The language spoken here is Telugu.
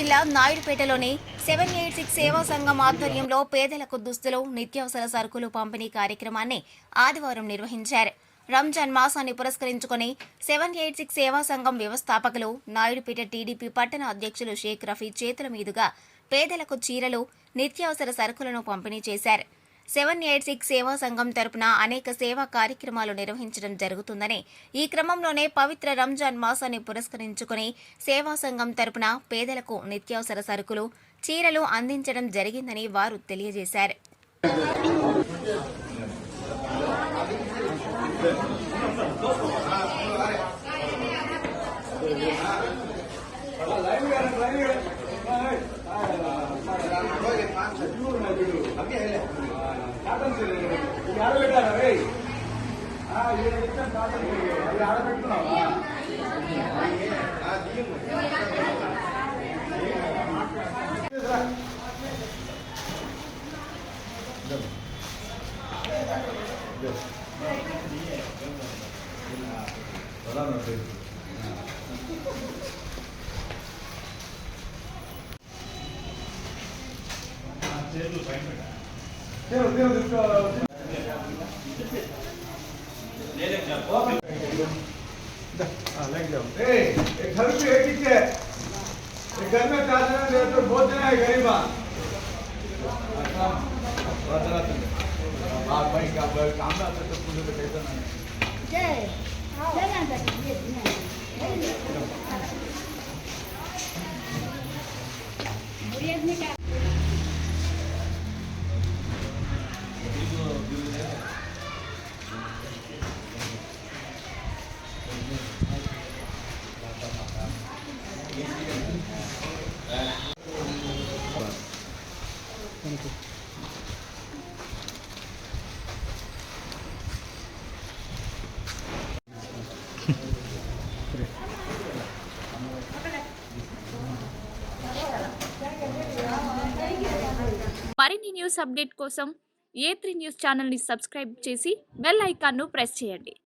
జిల్లా నాయుడుపేటలోని 786 సేవా సంఘం ఆధ్వర్యంలో పేదలకు దుస్తులు, నిత్యావసర సరుకులు పంపిణీ కార్యక్రమాన్ని ఆదివారం నిర్వహించారు. రంజాన్ మాసాన్ని పురస్కరించుకుని 786 సేవా సంఘం వ్యవస్థాపకులు నాయుడుపేట టీడీపీ పట్టణ అధ్యక్షులు షేక్ రఫీ చేతుల మీదుగా పేదలకు చీరలు, నిత్యావసర సరుకులను పంపిణీ చేశారు. 786 సేవా సంఘం తరపున అనేక సేవా కార్యక్రమాలు నిర్వహించడం జరుగుతుందని, ఈ క్రమంలోనే పవిత్ర రంజాన్ మాసాన్ని పురస్కరించుకుని సేవా సంఘం తరపున పేదలకు నిత్యావసర సరుకులు, చీరలు అందించడం జరిగిందని వారు తెలియజేశారు. घर पे एक ही है, घर में 4 जने तो बहुत जने है गरीबा। आप भाई का काम ना तो पूरे पे कैसा ना जय जय ना ये क्या మరిన్ని న్యూస్ అప్డేట్ కోసం A3 న్యూస్ ఛానల్ ని సబ్స్క్రైబ్ చేసి బెల్ ఐకాన్ ను ప్రెస్ చేయండి.